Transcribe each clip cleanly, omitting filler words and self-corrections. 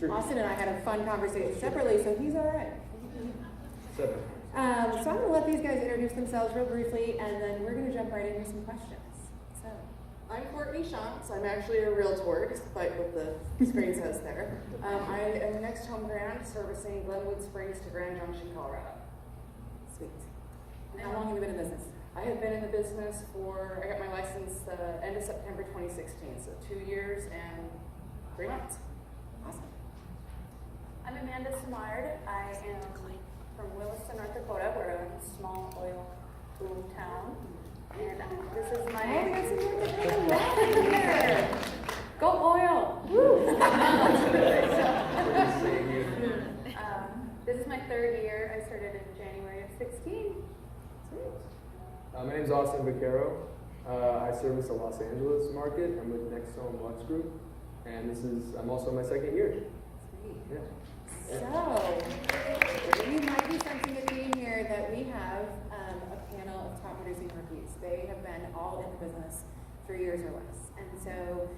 Austin and I had a fun conversation separately, so he's all right. So I'm going to let these guys introduce themselves real briefly, and then we're going to jump right into some questions. So, I'm Courtney Tschanz. I'm actually a realtor, despite what the screen says there. I am the next home grand, servicing Glenwood Springs to Grand Junction, Colorado. sweet. And how long have you been in business? I have been in the business I got my license end of September 2016, so 2 years and 3 months. Awesome. I'm Amanda Samard. I am from Williston, North Dakota. We're a small oil pool town. And this is my... Oh, we got some North Dakota love here. Go oil! Woo! This is my 3rd year. I started in January of 16. My name's Austin Vaquero. I service the Los Angeles market. I'm with Next Home Lux Group, and I'm also in my 2nd year. Sweet. Yeah. So, you might be sensing a theme here that we have a panel of top producing rookies. They have been all in the business 3 years or less. And so,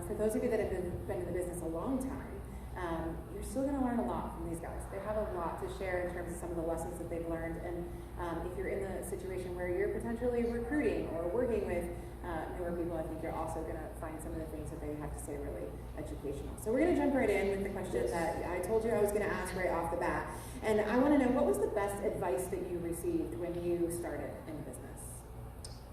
for those of you that have been in the business a long time, you're still going to learn a lot from these guys. They have a lot to share in terms of some of the lessons that they've learned. And if you're in the situation where you're potentially recruiting or working with newer people, I think you're also going to find some of the things that they have to say really educational. So we're going to jump right in with the question that I told you I was going to ask right off the bat. And I want to know, what was the best advice that you received when you started in business?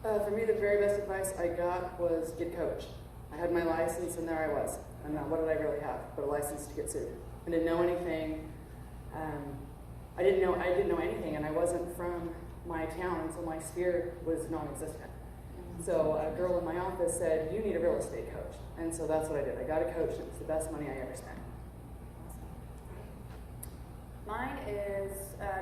For me, the very best advice I got was get coached. I had my license, and there I was. And now, what did I really have? But a license to get sued. I didn't know anything. I didn't know anything, and I wasn't from my town, so my sphere was non-existent. So a girl in my office said, "You need a real estate coach," and so that's what I did. I got a coach, and it was the best money I ever spent. Mine is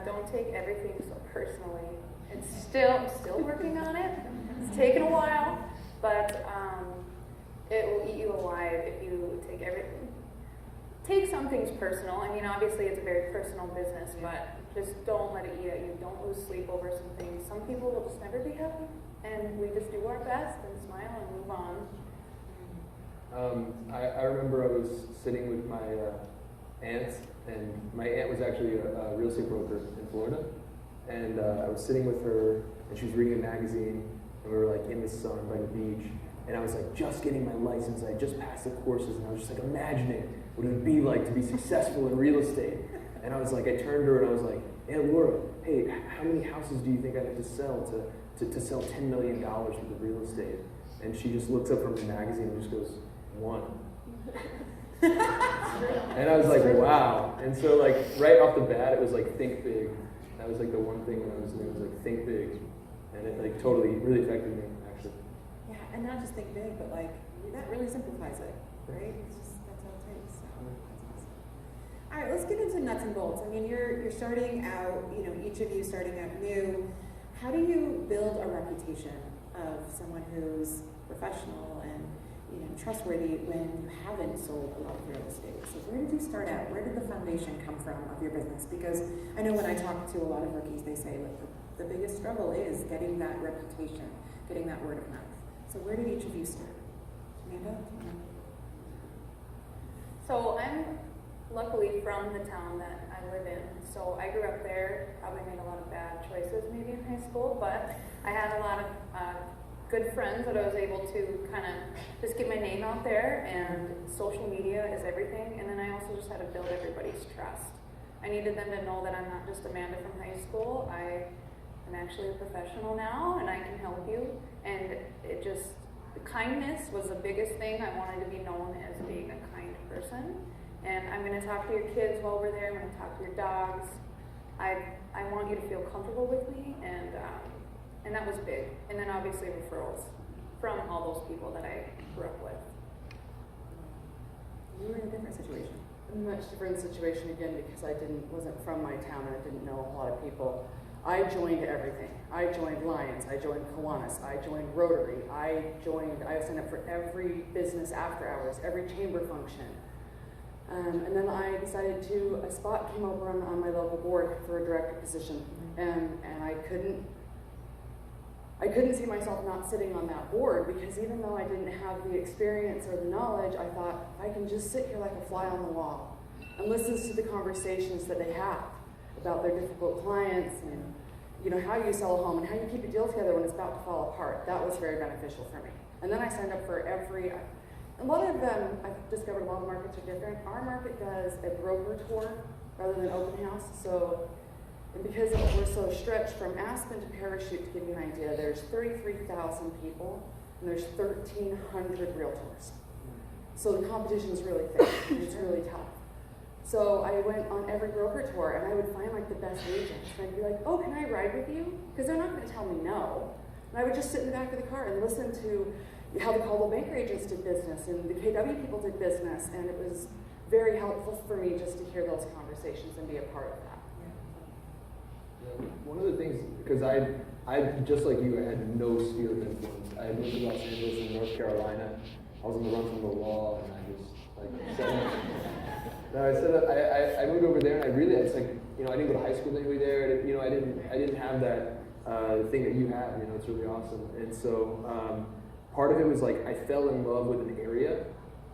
don't take everything so personally. I'm still working on it. It's taken a while, but it will eat you alive if you take some things personal. I mean, obviously it's a very personal business, but just don't let it eat at you. Don't lose sleep over some things. Some people will just never be happy, and we just do our best and smile and move on. I remember I was sitting with my aunts, and my aunt was actually a real estate broker in Florida, and I was sitting with her, and she was reading a magazine, and we were like in the sun by the beach, and I was like just getting my license. I had just passed the courses, and I was just like imagining what it would be like to be successful in real estate. And I was like, I turned to her and I was like, "Aunt Laura, hey, how many houses do you think I have to sell to sell $10 million worth of real estate?" And she just looks up from the magazine and just goes, "1." And I was like, wow. And so like right off the bat, it was like, think big. That was like the one thing when I was doing, was like, think big. And it like totally, really affected me, actually. Yeah, and not just think big, but like, that really simplifies it, right? It's just, that's all it takes. So that's awesome. All right, let's get into nuts and bolts. I mean, you're starting out, each of you starting out new. How do you build a reputation of someone who's professional and trustworthy when you haven't sold a lot of real estate? So where did you start out? Where did the foundation come from of your business? Because I know when I talk to a lot of rookies, they say, look, the biggest struggle is getting that reputation, getting that word of mouth. So where did each of you start? Amanda? So I'm luckily from the town that I live in. So I grew up there, probably made a lot of bad choices maybe in high school, but I had a lot of good friends that I was able to kind of just get my name out there, and social media is everything. And then I also just had to build everybody's trust. I needed them to know that I'm not just Amanda from high school. I am actually a professional now, and I can help you. And kindness was the biggest thing. I wanted to be known as being a kind person. And I'm going to talk to your kids while we're there. I'm going to talk to your dogs. I want you to feel comfortable with me, and that was big. And then obviously referrals from all those people that I grew up with. You were in a different situation. A much different situation again, because I wasn't from my town and I didn't know a lot of people. I joined everything. I joined Lions, I joined Kiwanis, I joined Rotary, I signed up for every business after hours, every chamber function. And then I decided a spot came open on my local board for a director position, and I couldn't I couldn't see myself not sitting on that board, because even though I didn't have the experience or the knowledge, I thought, I can just sit here like a fly on the wall and listen to the conversations that they have about their difficult clients and, you know, how you sell a home and how you keep a deal together when it's about to fall apart. That was very beneficial for me. And then I signed up for a lot of them, I've discovered a lot of markets are different. Our market does a broker tour rather than open house. So, and because we're so stretched from Aspen to Parachute, to give you an idea, there's 33,000 people and there's 1,300 realtors. So the competition is really thick and it's really tough. So I went on every broker tour and I would find like the best agents. And I'd be like, oh, can I ride with you? Because they're not going to tell me no. And I would just sit in the back of the car and listen to how the Caldwell Banker agents did business and the KW people did business. And it was very helpful for me just to hear those conversations and be a part of that. Yeah, one of the things, because I just like you, I had no sphere of influence. I had moved to Los Angeles and North Carolina. I was on the run from the law, and I just I moved over there, and it's like, you know, I didn't go to high school anyway there. You know, I didn't have that thing that you have. You know, it's really awesome. And so part of it was like I fell in love with an area.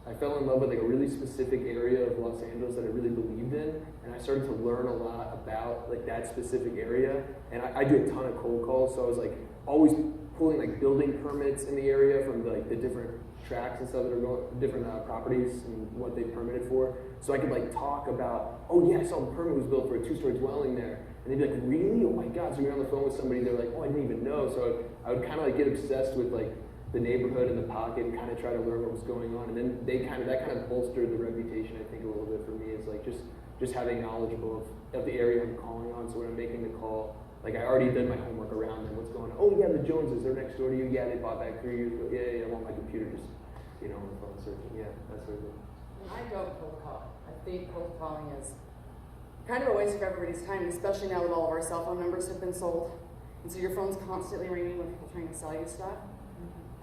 I fell in love with like a really specific area of Los Angeles that I really believed in, and I started to learn a lot about like that specific area. And I do a ton of cold calls, so I was like always pulling like building permits in the area from like the different tracks and stuff that are going, different properties and what they permitted for. So I could like talk about, oh yeah, I saw the permit was built for a 2-story dwelling there. And they'd be like, really? Oh my God. So you're on the phone with somebody, they're like, oh, I didn't even know. So I would kind of like get obsessed with like the neighborhood and the pocket and kind of try to learn what was going on. And then that kind of bolstered the reputation, I think, a little bit for me, is like just having knowledgeable of the area I'm calling on. So when I'm making the call, like I already did my homework around them, what's going on. Oh yeah, the Joneses, they're next door to you. Yeah, they bought back 3 years ago. Yeah, I'm on my computer just, you know, on the phone searching. Yeah, that's sort of it. I don't cold call. I think cold calling is kind of a waste of everybody's time, especially now that all of our cell phone numbers have been sold. And so your phone's constantly ringing with people trying to sell you stuff.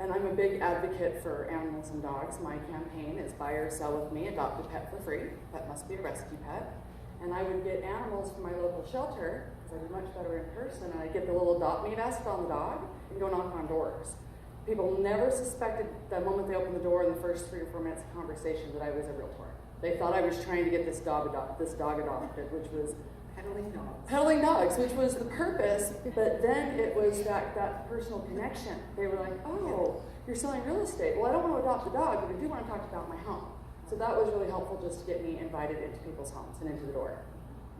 And I'm a big advocate for animals and dogs. My campaign is buy or sell with me, adopt a pet for free. That must be a rescue pet. And I would get animals from my local shelter, because I do much better in person, and I'd get the little adopt me vest on the dog and go knock on doors. People never suspected the moment they opened the door in the first 3 or 4 minutes of conversation that I was a realtor. They thought I was trying to get this dog adopted, which was peddling dogs, which was the purpose, but then it was that personal connection. They were like, oh, you're selling real estate. Well, I don't want to adopt a dog, but I do want to talk about my home. So that was really helpful just to get me invited into people's homes and into the door.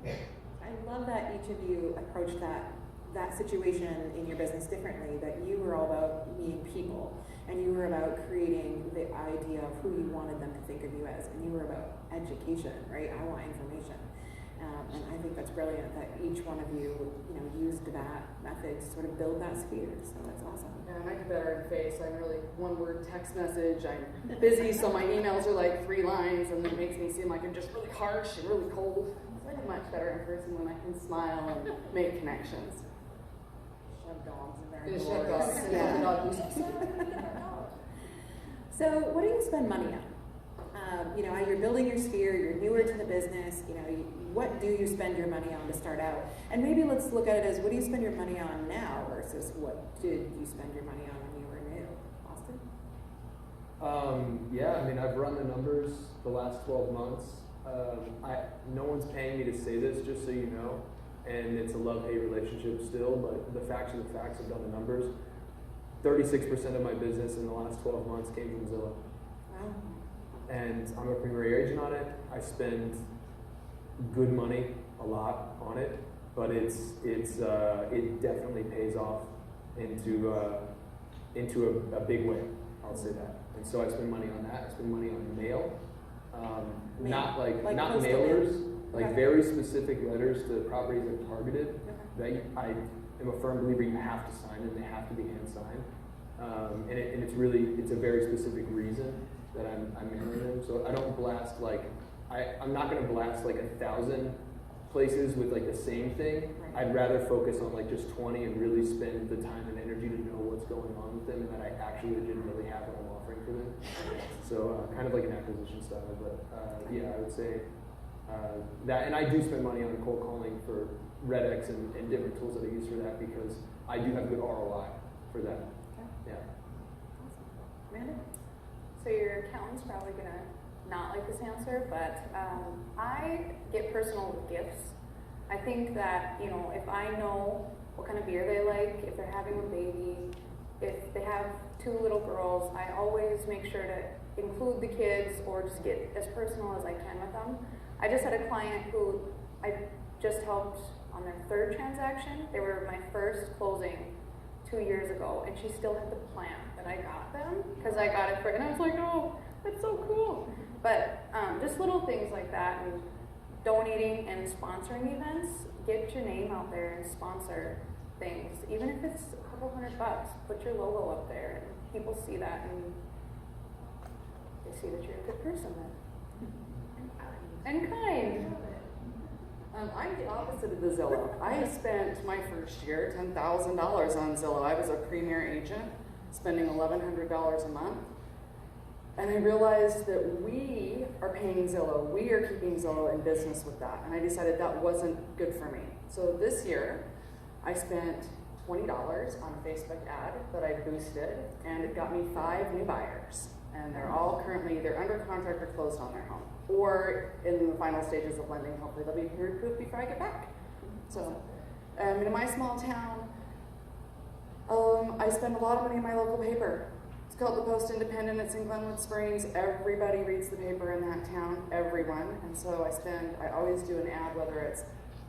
I love that each of you approached that situation in your business differently, that you were all about meeting people, and you were about creating the idea of who you wanted them to think of you as, and you were about education, right? I want information. And I think that's brilliant that each one of you, used that method to sort of build that sphere. So that's awesome. Yeah, and I do better in face. I'm really one-word text message. I'm busy, so my emails are like 3 lines, and it makes me seem like I'm just really harsh and really cold. So I do much better in person when I can smile and make connections. Shove dogs in there. Shove dogs. Yeah. So what do you spend money on? You're building your sphere, you're newer to the business, what do you spend your money on to start out? And maybe let's look at it as, what do you spend your money on now versus what did you spend your money on when you were new? Austin? Yeah, I mean, I've run the numbers the last 12 months. No one's paying me to say this, just so you know, and it's a love-hate relationship still, but the facts are the facts. I've done the numbers. 36% of my business in the last 12 months came from Zillow. Wow. And I'm a premier agent on it. I spend good money, a lot on it, but it definitely pays off into a big way. I'll say that. And so I spend money on that. I spend money on mail, not mailers, like very specific letters to properties I've targeted. That I am a firm believer you have to sign them. They have to be hand signed, and it's a very specific reason that I'm mailing them. So I don't blast I'm not going to blast 1,000 places with the same thing. Right. I'd rather focus on just 20 and really spend the time and energy to know what's going on with them and that I actually legitimately have what I'm offering for them. So kind of like an acquisition style, but yeah, I would say that. And I do spend money on cold calling for RedX and different tools that I use for that because I do have good ROI. for that. Okay. Yeah. Amanda? So your accountant's probably gonna not like this answer, but I get personal with gifts. I think that, you know, if I know what kind of beer they like, if they're having a baby, if they have 2 little girls, I always make sure to include the kids or just get as personal as I can with them. I just had a client who I just helped on their 3rd transaction. They were my first closing 2 years ago, and she still had the plant that I got them because I got it for, and I was like, oh, that's so cool. But just little things like that, and donating and sponsoring events, get your name out there and sponsor things. Even if it's a couple $100, put your logo up there, and people see that, and they see that you're a good person then. And kind. I'm the opposite of the Zillow. I spent my first year $10,000 on Zillow. I was a premier agent, spending $1,100 a month. And I realized that we are paying Zillow. We are keeping Zillow in business with that. And I decided that wasn't good for me. So this year, I spent $20 on a Facebook ad that I boosted, and it got me 5 new buyers. And they're all currently either under contract or closed on their home, or in the final stages of lending. Hopefully they'll be here before I get back. So in my small town, I spend a lot of money in my local paper. It's called the Post-Independent. It's in Glenwood Springs. Everybody reads the paper in that town, everyone. And so I always do an ad, whether it's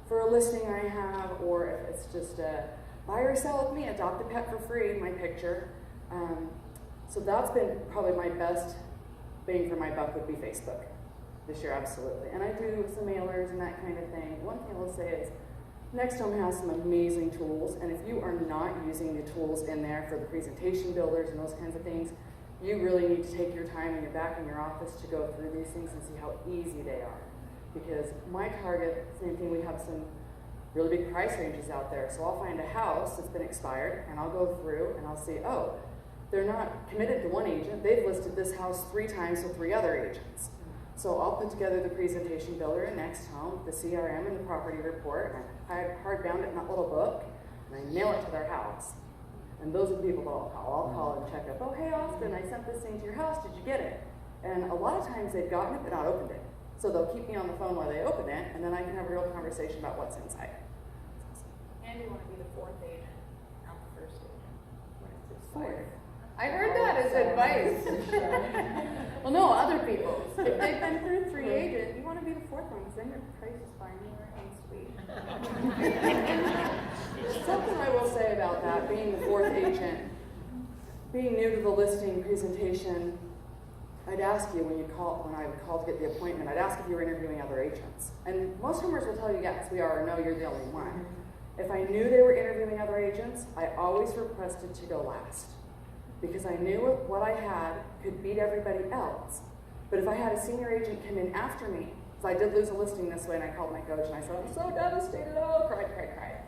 for a listing I have, or if it's just a buy or sell with me, adopt a pet for free, my picture. So that's been probably my best bang for my buck would be Facebook this year, absolutely. And I do some mailers and that kind of thing. One thing I will say is, NextHome has some amazing tools, and if you are not using the tools in there for the presentation builders and those kinds of things, you really need to take your time and you're back in your office to go through these things and see how easy they are. Because my target, same thing, we have some really big price ranges out there. So I'll find a house that's been expired, and I'll go through and I'll see, oh, they're not committed to one agent. They've listed this house 3 times with 3 other agents. So I'll put together the presentation builder in NextHome, the CRM, and the property report, and I hardbound it in that little book, and I mail it to their house. And those are the people that I'll call. I'll call and check up, oh, hey, Austin, I sent this thing to your house. Did you get it? And a lot of times they've gotten it but not opened it. So they'll keep me on the phone while they open it, and then I can have a real conversation about what's inside. And you want to be the 4th agent, not the 1st agent. When it's expired. 4th. I heard that as advice. Well, no, other people. If they've been through 3 agents, you want to be the 4th one, because then your price is fine and sweet. Something I will say about that, being the 4th agent, being new to the listing presentation, I'd ask you when I would call to get the appointment, I'd ask if you were interviewing other agents. And most homers will tell you yes, we are, or no, you're the only one. If I knew they were interviewing other agents, I always requested to go last. Because I knew what I had could beat everybody else. But if I had a senior agent come in after me, so I did lose a listing this way, and I called my coach and I said, I'm so devastated, oh, cried.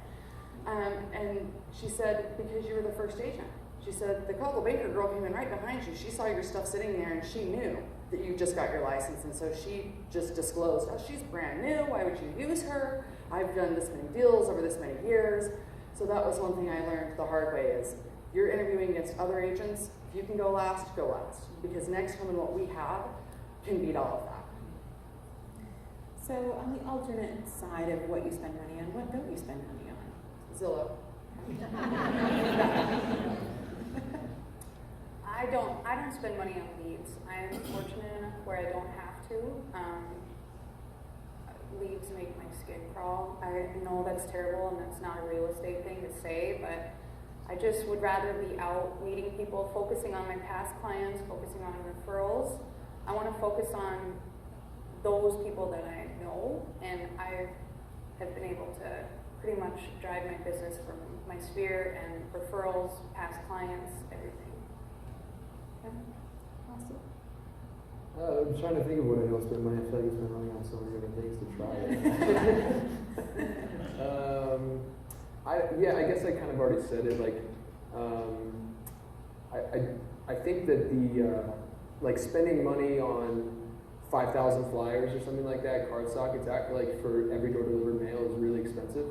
And she said, because you were the 1st agent. She said, the Coldwell Banker girl came in right behind you. She saw your stuff sitting there, and she knew that you just got your license. And so she just disclosed, oh, she's brand new. Why would you use her? I've done this many deals over this many years. So that was one thing I learned the hard way is, you're interviewing against other agents. If you can go last, go last. Because NextHome and what we have can beat all of that. So on the alternate side of what you spend money on, what don't you spend money on? Zillow. I don't spend money on leads. I am fortunate enough where I don't have to. Leads make my skin crawl. I know that's terrible and that's not a real estate thing to say, but I just would rather be out meeting people, focusing on my past clients, focusing on referrals. I want to focus on those people that I know, and I have been able to pretty much drive my business from my sphere and referrals, past clients, everything. Okay. Awesome. I'm trying to think of what I don't spend money. I feel like I spend money on so many different things to try it. I guess I kind of already said it. Like, I think that the like spending money on 5,000 flyers or something like that, cardstock. It's actually like for every door delivered mail is really expensive.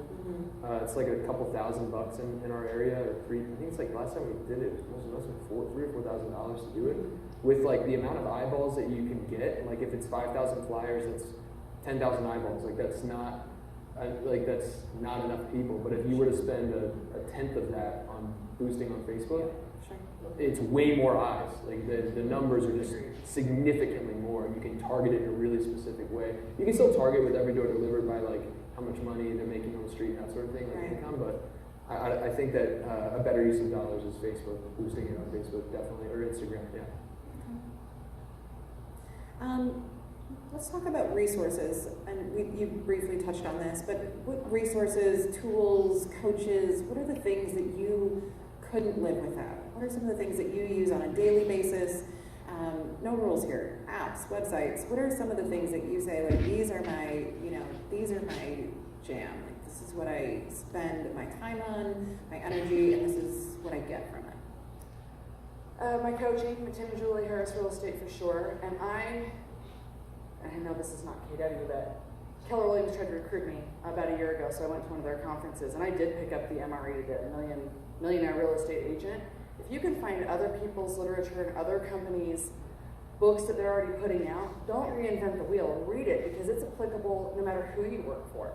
It's like a couple $1,000 in our area, or three. I think it's like last time we did it, it was $3,000 or $4,000 to do it. With like the amount of eyeballs that you can get, and like if it's 5,000 flyers, it's 10,000 eyeballs. Like that's not enough people. But if you were to spend a tenth of that on boosting on Facebook, it's way more eyes. Like the numbers are just significantly more. You can target it in a really specific way. You can still target with every door delivered by like how much money they're making on the street and that sort of thing, like income. But I think that a better use of dollars is Facebook, boosting it on Facebook definitely, or Instagram. Yeah. Let's talk about resources, and you briefly touched on this, but what resources, tools, coaches, what are the things that you couldn't live without? What are some of the things that you use on a daily basis? No rules here. Apps, websites. What are some of the things that you say, like, these are my jam. Like, this is what I spend my time on, my energy, and this is what I get from it. My coaching, Tim and Julie Harris Real Estate for sure, and I know this is not KW, but Keller Williams tried to recruit me about a year ago, so I went to one of their conferences, and I did pick up the MRE, the Millionaire Real Estate Agent. If you can find other people's literature and other companies' books that they're already putting out, don't reinvent the wheel. Read it, because it's applicable no matter who you work for.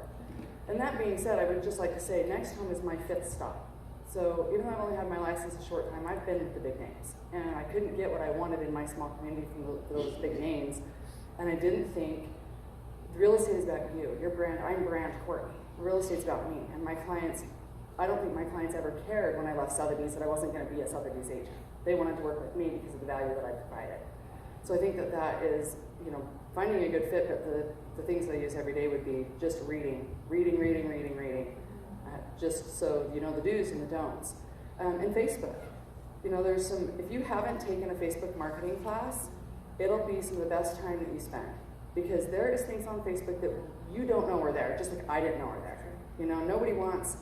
And that being said, I would just like to say, Next Home is my 5th stop. So even though I've only had my license a short time, I've been with the big names. And I couldn't get what I wanted in my small community from those big names. And I didn't think, real estate is about you, your brand. I'm brand Courtney. Real estate's about me. And my clients, I don't think my clients ever cared when I left Sotheby's that I wasn't going to be a Sotheby's agent. They wanted to work with me because of the value that I provided. So I think that is, finding a good fit, but the things that I use every day would be just reading. Just so you know the do's and the don'ts. And Facebook. There's some, if you haven't taken a Facebook marketing class, it'll be some of the best time that you spend. Because there are just things on Facebook that you don't know are there, just like I didn't know are there. Nobody wants,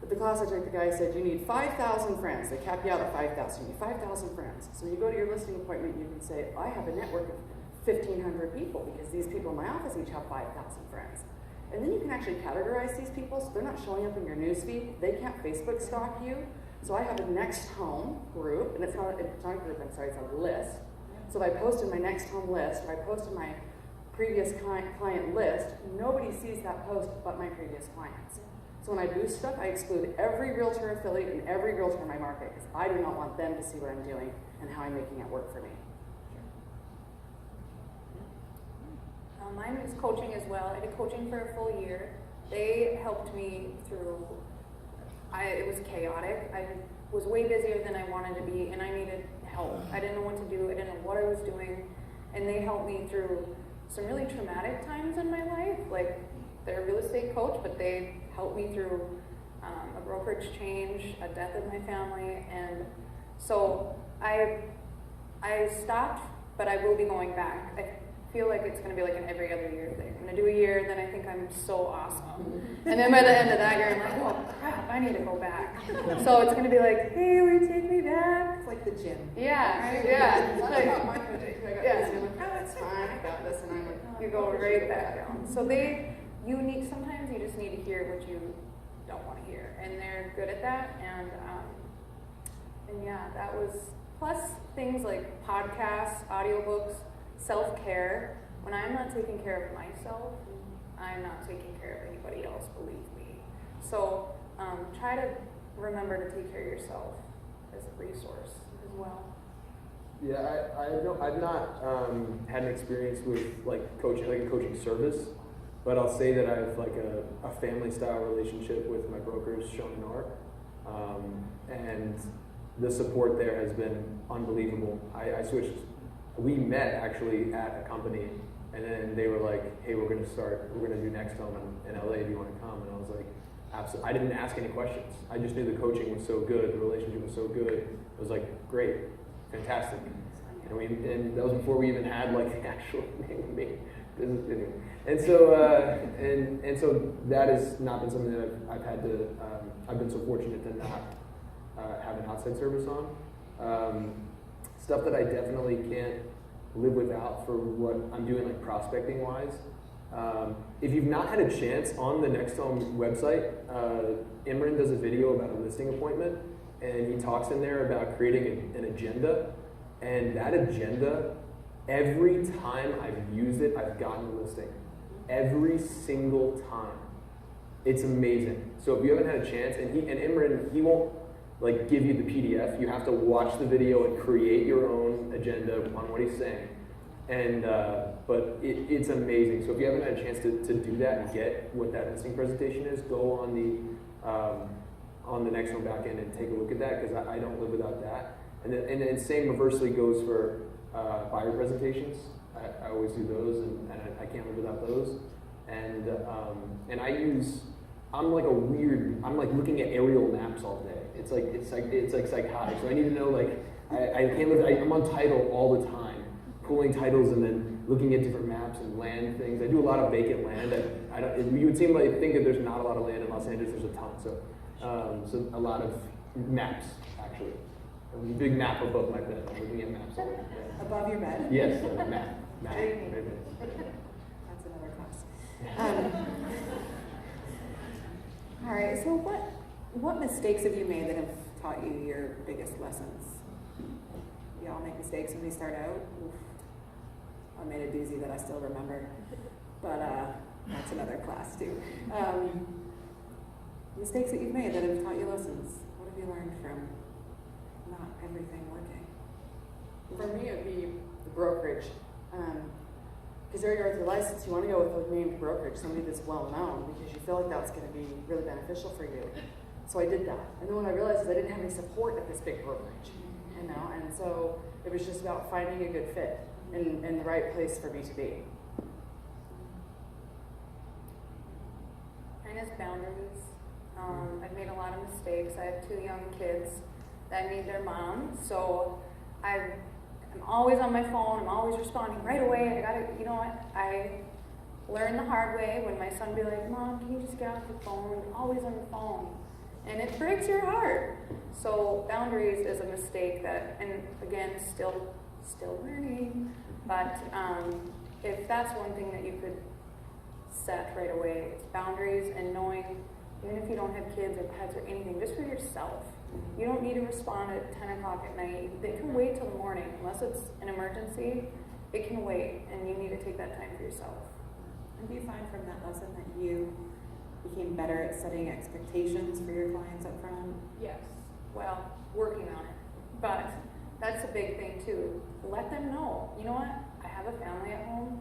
the class I took, the guy said, you need 5,000 friends. They cap you out at 5,000. You need 5,000 friends. So you go to your listing appointment, you can say, I have a network of 1,500 people because these people in my office each have 5,000 friends. And then you can actually categorize these people so they're not showing up in your newsfeed. They can't Facebook stalk you. So I have a Next Home group, and it's not a group, it's a list. So if I post in my Next Home list, or I post in my previous client list, nobody sees that post but my previous clients. So when I boost stuff, I exclude every realtor affiliate and every realtor in my market because I do not want them to see what I'm doing and how I'm making it work for me. Mine is coaching as well. I did coaching for a full year. They helped me through, it was chaotic. I was way busier than I wanted to be, and I needed help. I didn't know what to do. I didn't know what I was doing. And they helped me through some really traumatic times in my life. Like, they're a real estate coach, but they helped me through a brokerage change, a death in my family. And so I stopped, but I will be going back. I feel like it's going to be like an every other year thing. I'm going to do a year, then I think I'm so awesome. And then by the end of that year, I'm like, oh crap, I need to go back. So it's going to be like, hey, will you take me back? It's like the gym. Yeah, Right? yeah. It's Like, not my project. I got this. And I'm like, oh, it's fine. I got this. And I'm like, you go right back down. So sometimes you just need to hear what you don't want to hear. And they're good at that. And yeah, that was, plus things like podcasts, audiobooks, self-care. When I'm not taking care of myself, I'm not taking care of anybody else, believe me. So try to remember to take care of yourself as a resource as well. Yeah, I've not had an experience with coaching, like a coaching service, but I'll say that I have like a family style relationship with my brokers, Sean and Art, and the support there has been unbelievable. I switched. We met actually at a company, and then they were like, hey, we're going to do Next Home in LA, do you want to come? And I was like, absolutely. I didn't ask any questions. I just knew the coaching was so good, the relationship was so good. It was like, great, fantastic. And that was before we even had like the actual name business video. And so, and so that has not been something that I've had to, I've been so fortunate to not have an outside service on. Stuff that I definitely can't live without for what I'm doing, like prospecting wise. If you've not had a chance, on the Next Home website, Imran does a video about a listing appointment, and he talks in there about creating an agenda. And that agenda, every time I've used it, I've gotten a listing. Every single time. It's amazing. So if you haven't had a chance, and Imran, he won't like give you the PDF. You have to watch the video and create your own agenda on what he's saying. And but it's amazing. So if you haven't had a chance to do that and get what that listing presentation is, go on the Next Home backend and take a look at that, because I don't live without that. And then same reversely goes for buyer presentations. I always do those, and I can't live without those. And I'm like looking at aerial maps all day. It's like psychotic. So I need to know, like, I can't live. I'm on title all the time, pulling titles and then looking at different maps and land things. I do a lot of vacant land. You would seem like think that there's not a lot of land in Los Angeles. There's a ton. So a lot of maps actually. A big map above my bed. I'm looking at maps all day. Yeah. Above your bed? Yes, map. That's another class. All right, so what mistakes have you made that have taught you your biggest lessons? We all make mistakes when we start out. Oof. I made a doozy that I still remember, but that's another class too. Mistakes that you've made that have taught you lessons. What have you learned from not everything working? For me, it would be the brokerage. Because there you are with your license, you want to go with a named brokerage, somebody that's well known, because you feel like that's going to be really beneficial for you. So I did that. And then what I realized is I didn't have any support at this big brokerage, you know, and so it was just about finding a good fit in the right place for me to be. Mine is boundaries. I've made a lot of mistakes. I have 2 young kids that need their mom, so I'm always on my phone. I'm always responding right away. You know what? I learned the hard way when my son would be like, "Mom, can you just get off the phone?" You're always on the phone, and it breaks your heart. So boundaries is a mistake that, and again, still learning. But if that's one thing that you could set right away, it's boundaries and knowing, even if you don't have kids or pets or anything, just for yourself. You don't need to respond at 10 o'clock at night. They can wait till the morning. Unless it's an emergency, it can wait, and you need to take that time for yourself. And do you find from that lesson that you became better at setting expectations for your clients up front? Yes. Well, working on it. But that's a big thing too. Let them know. You know what? I have a family at home.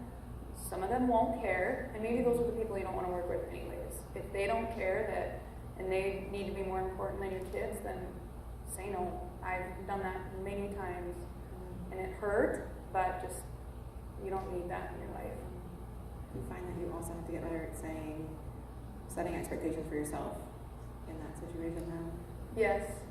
Some of them won't care, and maybe those are the people you don't want to work with anyways. If they don't care that, and they need to be more important than your kids, then say no. I've done that many times, and it hurt, but just, you don't need that in your life. Do you find that you also have to get better at setting expectations for yourself in that situation now? Yes.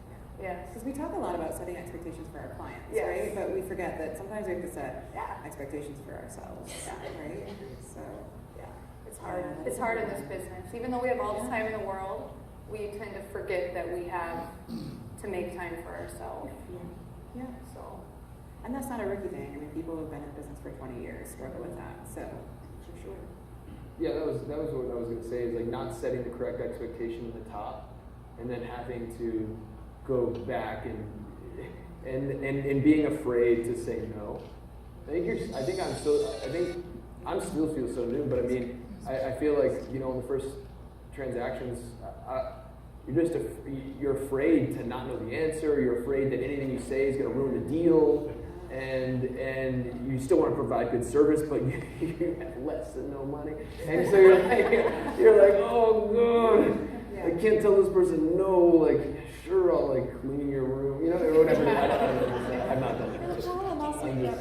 Yes. Because we talk a lot about setting expectations for our clients, Yes. right? But we forget that sometimes we have to set Yeah. expectations for ourselves, right? So, Yeah. It's hard. It's hard in this business. Even though we have all the time in the world, we tend to forget that we have to make time for ourselves. yeah. So, And that's not a rookie thing. I mean, people who've been in business for 20 years struggle with that. So, for sure. Yeah, that was what I was gonna say, is like not setting the correct expectation at the top, and then having to go back and being afraid to say no. I think I'm still feel so new, but I mean, I feel like, you know, in the first transactions, you're afraid to not know the answer. You're afraid that anything you say is going to ruin the deal, and you still want to provide good service, but you have less than no money, and so you're like, oh god, I can't tell this person no. Like, sure, I'll like clean your room, you know, or whatever. I've not done that. No problem. I'll see you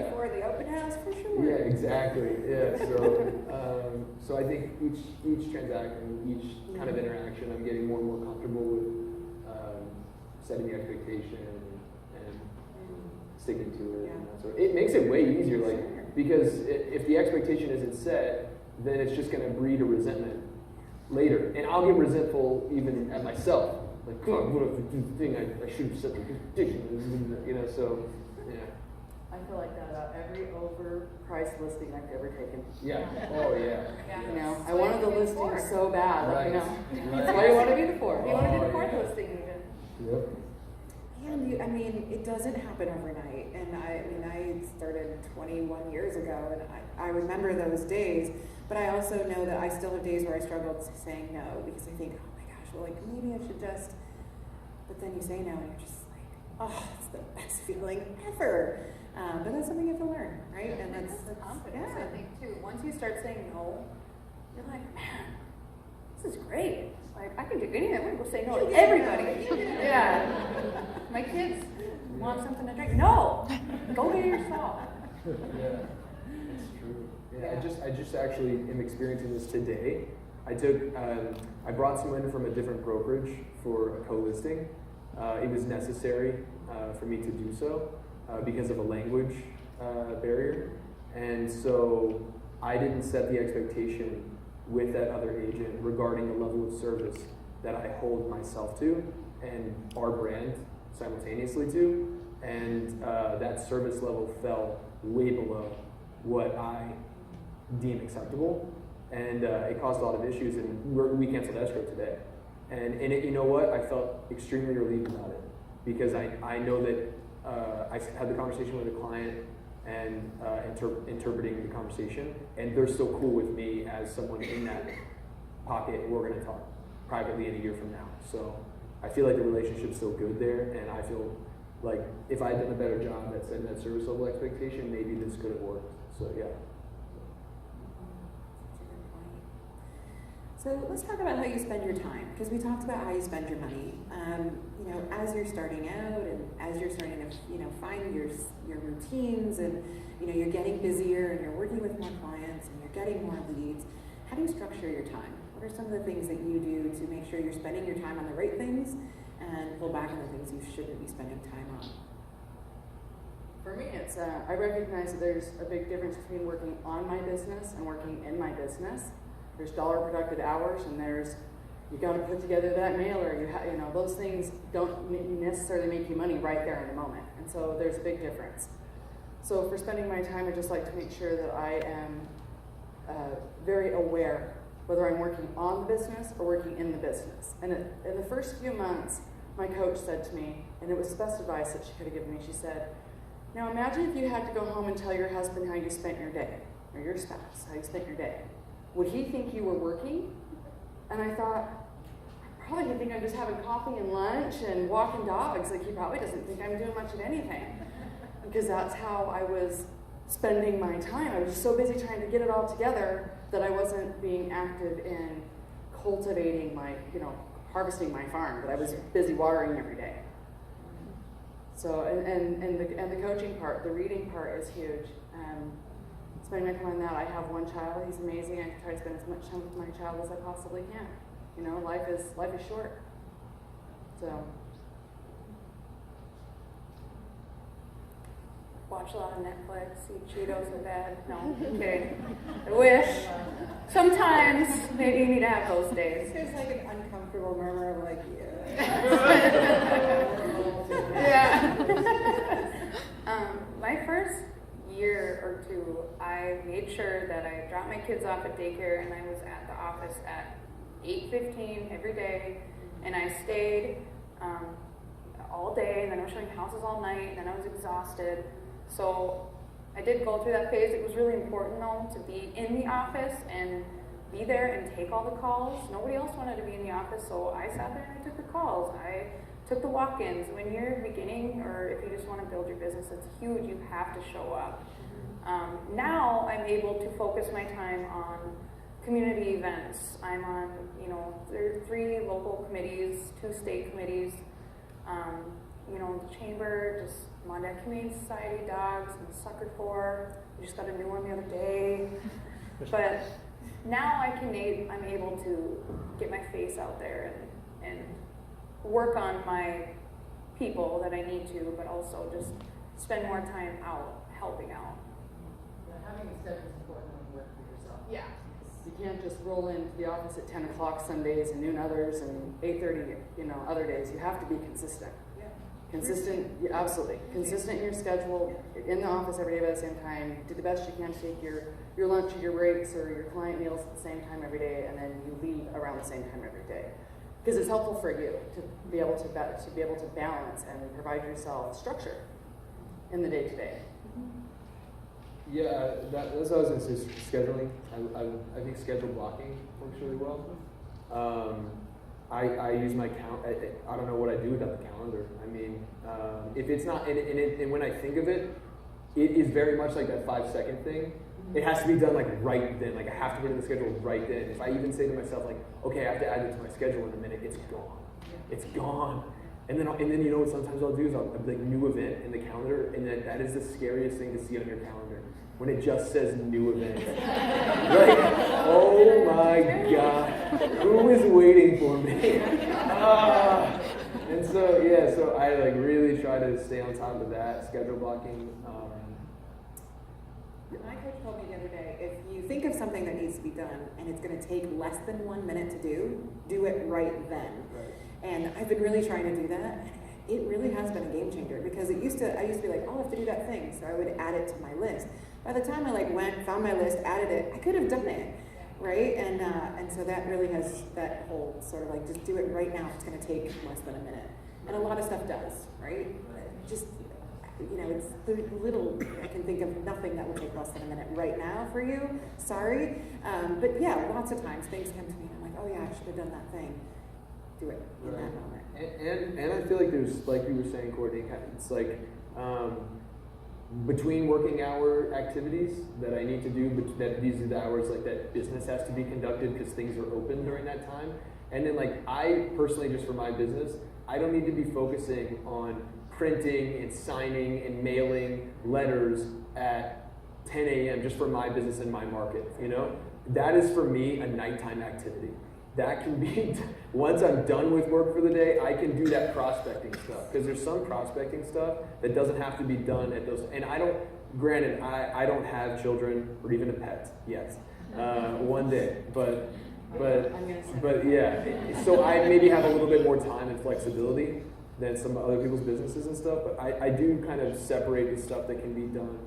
before the open house for sure. Yeah, exactly. Yeah, so I think each transaction, each kind of interaction, I'm getting more and more comfortable with setting the expectation and sticking to it. Yeah. And that sort of, it makes it way easier, like, because if the expectation isn't set, then it's just going to breed a resentment later, and I'll get resentful even at myself. Like, come on, what if the thing I should have said was ridiculous, you know? So, yeah. I feel like that about every overpriced listing I've ever taken. Yeah. Oh yeah. You know, I wanted the listing so bad. Right. You know, Right. that's why you want to be the fourth. You want to be the Oh, fourth yeah. listing even. Yep. And I mean, it doesn't happen overnight. And I started 21 years ago, and I remember those days. But I also know that I still have days where I struggle saying no because I think, oh my gosh, well, like maybe I should just. But then you say no, and you're just like, oh, it's the best feeling ever. But that's something you have to learn, right? And That's the confidence, I think, too. Once you start saying no, you're like, man, this is great. Like, I can do anything. I'm going to go say no to everybody. Yeah. My kids want something to drink. No! Go get it yourself. Yeah, it's true. Yeah, I just actually am experiencing this today. I brought someone from a different brokerage for a co-listing. It was necessary for me to do so because of a language barrier. And so I didn't set the expectation with that other agent regarding the level of service that I hold myself to and our brand simultaneously to. And that service level fell way below what I deem acceptable. And it caused a lot of issues, and we canceled escrow today. And it, you know what? I felt extremely relieved about it because I know that I had the conversation with the client and interpreting the conversation, and they're still cool with me as someone in that pocket. We're going to talk privately in a year from now. So I feel like the relationship's still good there, and I feel like if I had done a better job at setting that service level expectation, maybe this could have worked. So yeah. So let's talk about how you spend your time, because we talked about how you spend your money. You know, as you're starting out and as you're starting to, find your routines, and you're getting busier and you're working with more clients and you're getting more leads. How do you structure your time? What are some of the things that you do to make sure you're spending your time on the right things and pull back on the things you shouldn't be spending time on? For me, it's I recognize that there's a big difference between working on my business and working in my business. There's dollar productive hours, and you got to put together that mailer. Those things don't necessarily make you money right there in the moment, and so there's a big difference. So for spending my time, I just like to make sure that I am very aware whether I'm working on the business or working in the business. And in the first few months, my coach said to me, and it was the best advice that she could have given me. She said, "Now imagine if you had to go home and tell your husband how you spent your day, or your spouse how you spent your day. Would he think you were working?" And I thought, probably he'd think I'm just having coffee and lunch and walking dogs. Like, he probably doesn't think I'm doing much of anything. Because that's how I was spending my time. I was just so busy trying to get it all together that I wasn't being active in cultivating harvesting my farm, but I was busy watering every day. So, and the coaching part, the reading part is huge. Spending my time on that. I have one child. He's amazing. I try to spend as much time with my child as I possibly can. Life is short. So. Watch a lot of Netflix, eat Cheetos in bed. No, okay. I wish. Sometimes maybe you need to have those days. There's like an uncomfortable murmur of like, Yeah. My first year or two, I made sure that I dropped my kids off at daycare and I was at the office at 8:15 every day, and I stayed all day, and then I was showing houses all night, and then I was exhausted. So I did go through that phase. It was really important though to be in the office and be there and take all the calls. Nobody else wanted to be in the office, so I sat there and I took the calls. I took the walk-ins. When you're beginning, or if you just want to build your business, it's huge. You have to show up. Now I'm able to focus my time on community events. I'm on, there are 3 local committees, 2 state committees. The chamber, just Mondat Humane Society, dogs, and Sucker for. We just got a new one the other day. But now I'm able to get my face out there and work on my people that I need to, but also just spend more time out helping out. Having a schedule is important when you work for yourself. Yeah. You can't just roll into the office at 10 o'clock some days and noon others and 8:30, other days. You have to be consistent. Consistent, yeah, absolutely. Consistent in your schedule, in the office every day by the same time. Do the best you can to take your lunch or your breaks or your client meals at the same time every day, and then you leave around the same time every day. Because it's helpful for you to be able to balance and provide yourself structure in the day to day. Yeah, that's what I was going to say. Scheduling. I think schedule blocking works really well. I use my I don't know what I do without the calendar. I mean, if it's not, and when I think of it, it is very much like that 5-second thing. It has to be done like right then. Like I have to put in the schedule right then. If I even say to myself like, okay, I have to add it to my schedule in a minute, it's gone. It's gone. And then you know what sometimes I'll do is I'll like new event in the calendar, and that is the scariest thing to see on your calendar when it just says new event. Like, oh my God, who is waiting for me? And so yeah, so I like really try to stay on top of that schedule blocking. My coach told me the other day, if you think of something that needs to be done and it's going to take less than 1 minute to do it right then. Right. And I've been really trying to do that. It really has been a game changer because I used to be like, oh, I have to do that thing, so I would add it to my list. By the time I went, found my list, added it, I could have done it, right? And so that really has that whole sort of like just do it right now. It's going to take less than a minute, and a lot of stuff does, right? Just it's the little. I can think of nothing that will take less than a minute right now for you. Sorry, but yeah, lots of times things come to me, and I'm like, oh yeah, I should have done that thing. Do it in that moment. And I feel like there's, like you were saying, Courtney, it's like between working hour activities that I need to do, but that these are the hours like that business has to be conducted because things are open during that time. And then like I personally, just for my business, I don't need to be focusing on printing and signing and mailing letters at 10 a.m. just for my business and my market, you know? That is for me a nighttime activity. That can be, once I'm done with work for the day, I can do that prospecting stuff. Because there's some prospecting stuff that doesn't have to be done at those, and I don't have children or even a pet yet. One day, but yeah. So I maybe have a little bit more time and flexibility than some other people's businesses and stuff, but I do kind of separate the stuff that can be done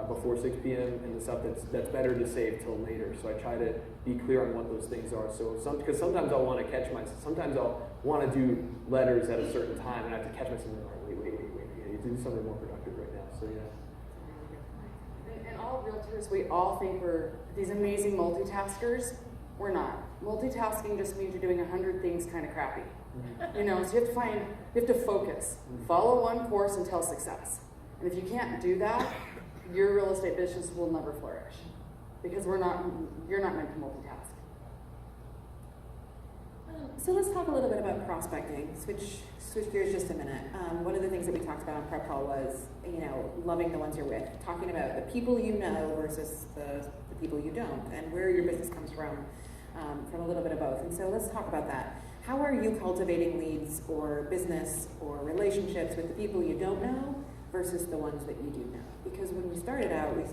before 6 p.m. and the stuff that's better to save till later. So I try to be clear on what those things are. So because sometimes I'll want to catch myself, sometimes I'll want to do letters at a certain time and I have to catch myself and wait, you have to do something more productive right now. So yeah. And all realtors, we all think we're these amazing multitaskers. We're not. Multitasking just means you're doing 100 things kind of crappy. You know, so you have to focus. Follow one course until success. And if you can't do that, your real estate business will never flourish because you're not meant to multitask. So let's talk a little bit about prospecting. Switch gears just a minute. One of the things that we talked about on prep call was, loving the ones you're with, talking about the people you know versus the people you don't, and where your business comes from a little bit of both. And so let's talk about that. How are you cultivating leads or business or relationships with the people you don't know versus the ones that you do know? Because when we started out, we